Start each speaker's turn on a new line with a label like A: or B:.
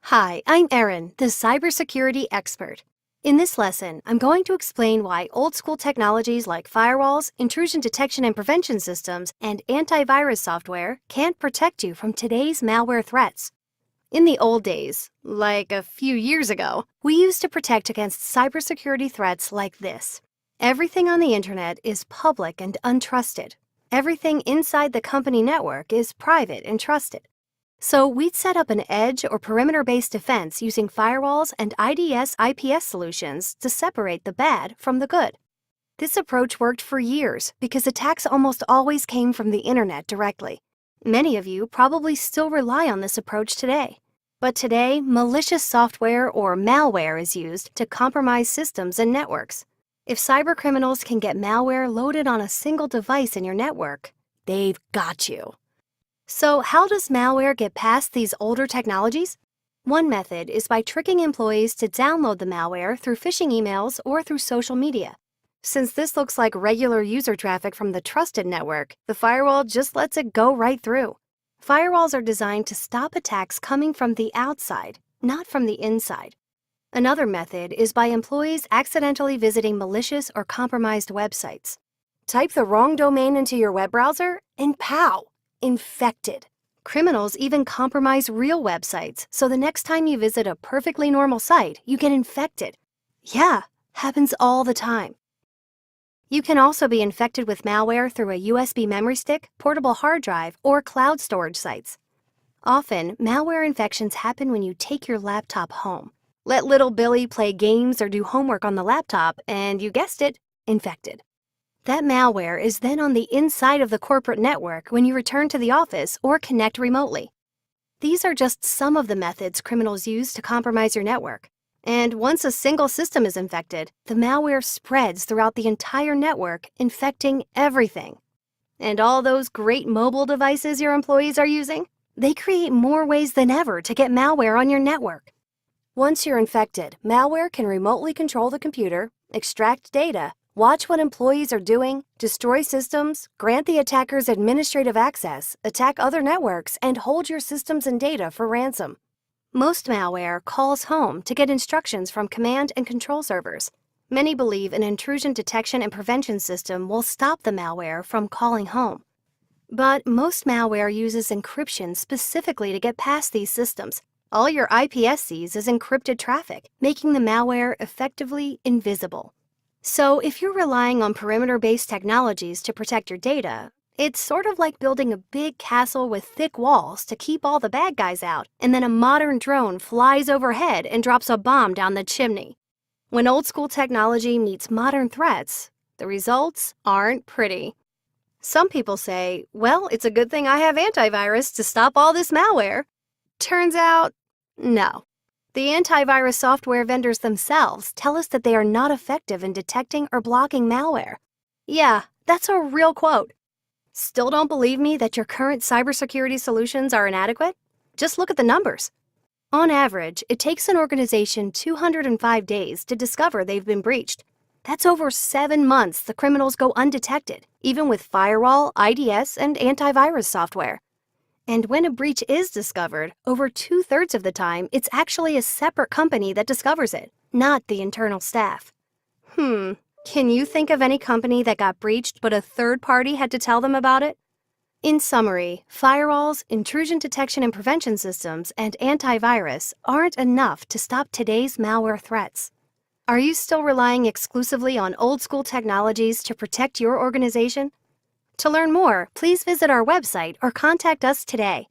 A: Hi, I'm Erin, the cybersecurity expert. In this lesson, I'm going to explain why old-school technologies like firewalls, intrusion detection and prevention systems, and antivirus software can't protect you from today's malware threats. In the old days, like a few years ago, we used to protect against cybersecurity threats like this. Everything on the internet is public and untrusted. Everything inside the company network is private and trusted. So we'd set up an edge or perimeter-based defense using firewalls and IDS/IPS solutions to separate the bad from the good. This approach worked for years because attacks almost always came from the internet directly. Many of you probably still rely on this approach today. But today, malicious software or malware is used to compromise systems and networks. If cybercriminals can get malware loaded on a single device in your network, they've got you. So how does malware get past these older technologies? One method is by tricking employees to download the malware through phishing emails or through social media. Since this looks like regular user traffic from the trusted network, the firewall just lets it go right through. Firewalls are designed to stop attacks coming from the outside, not from the inside. Another method is by employees accidentally visiting malicious or compromised websites. Type the wrong domain into your web browser and pow! Infected. Criminals even compromise real websites, so the next time you visit a perfectly normal site, you get infected. Yeah, happens all the time. You can also be infected with malware through a USB memory stick, portable hard drive, or cloud storage sites. Often, malware infections happen when you take your laptop home. Let little Billy play games or do homework on the laptop, and you guessed it, infected. That malware is then on the inside of the corporate network when you return to the office or connect remotely. These are just some of the methods criminals use to compromise your network. And once a single system is infected, the malware spreads throughout the entire network, infecting everything. And all those great mobile devices your employees are using? They create more ways than ever to get malware on your network. Once you're infected, malware can remotely control the computer, extract data, watch what employees are doing, destroy systems, grant the attackers administrative access, attack other networks, and hold your systems and data for ransom. Most malware calls home to get instructions from command and control servers. Many believe an intrusion detection and prevention system will stop the malware from calling home. But most malware uses encryption specifically to get past these systems. All your IPS sees is encrypted traffic, making the malware effectively invisible. So if you're relying on perimeter-based technologies to protect your data, it's sort of like building a big castle with thick walls to keep all the bad guys out, and then a modern drone flies overhead and drops a bomb down the chimney. When old-school technology meets modern threats, the results aren't pretty. Some people say, well, it's a good thing I have antivirus to stop all this malware. Turns out, no. The antivirus software vendors themselves tell us that they are not effective in detecting or blocking malware. Yeah, that's a real quote. Still don't believe me that your current cybersecurity solutions are inadequate? Just look at the numbers. On average, it takes an organization 205 days to discover they've been breached. That's over 7 months the criminals go undetected, even with firewall, IDS, and antivirus software. And when a breach is discovered, over 2/3 of the time, it's actually a separate company that discovers it, not the internal staff. Can you think of any company that got breached but a third party had to tell them about it? In summary, firewalls, intrusion detection and prevention systems, and antivirus aren't enough to stop today's malware threats. Are you still relying exclusively on old-school technologies to protect your organization? To learn more, please visit our website or contact us today.